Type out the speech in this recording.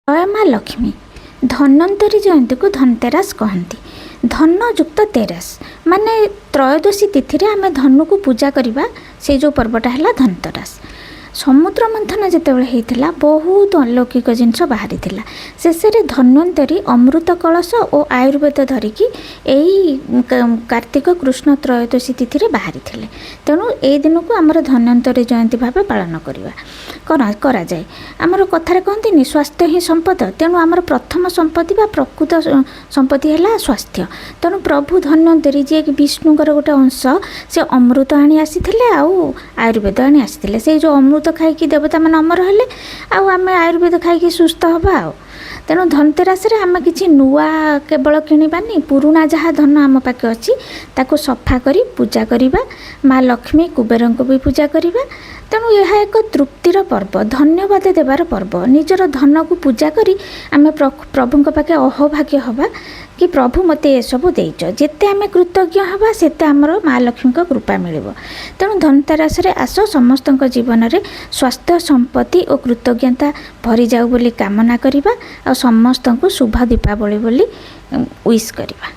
जय माँ लक्ष्मी। धन्वंतरी जयंती को धनतेरस कहती। धन युक्त तेरस माने त्रयोदशी तिथि रे आमे धनु को पूजा करवा से जो पर्वटा है धनतेरस। समुद्र मंथन जितेबाला होता बहुत अलौकिक जिनस बाहरी शेष में धन्वंतरी अमृत कलश और आयुर्वेद धरिकी यही कार्तिक कृष्ण त्रयोदशी तिथि रे बाहरी तेणु ए दिन को आमर धन्वंतरी जयंती भाव पालन करा जाए। आमर कथार कहती स्वास्थ्य ही संपद। तेणु आमर प्रथम संपत्ति बा प्रकृत संपत्ति है स्वास्थ्य। तेणु प्रभु धन्वंतरी जी विष्णुकर गोटे अंश से अमृत आनी आसी आयुर्वेद आनी आसी से जो अमृत खाई देवता मान अमर हेले आम आयुर्वेद खाई सुस्थ हवा। तेणु धनतेरस आम कि नुआ केवल किणवानी पुराणा जहाँ धन आम पाखे अच्छी ताको सफा करी पूजा करवा। माँ लक्ष्मी कुबेर को भी पूजा करवा। तेणु यह एक तृप्तिर पर्व, धन्यवाद देवार पर्व। निजर धन को पूजा करी आम प्रभु पाखे अहोभाग्य हवा कि प्रभु मते ये सब देइछ। जेते आम कृतज्ञ हवा सेते आमर माँ लक्ष्मी कृपा मिलिब। तेणु धनतेरस आस समस्त जीवन में स्वास्थ्य संपत्ति और कृतज्ञता भरी जाऊ बोली कामना करिबा आ समस्त को शुभ दीपावली बोली विश करिबा।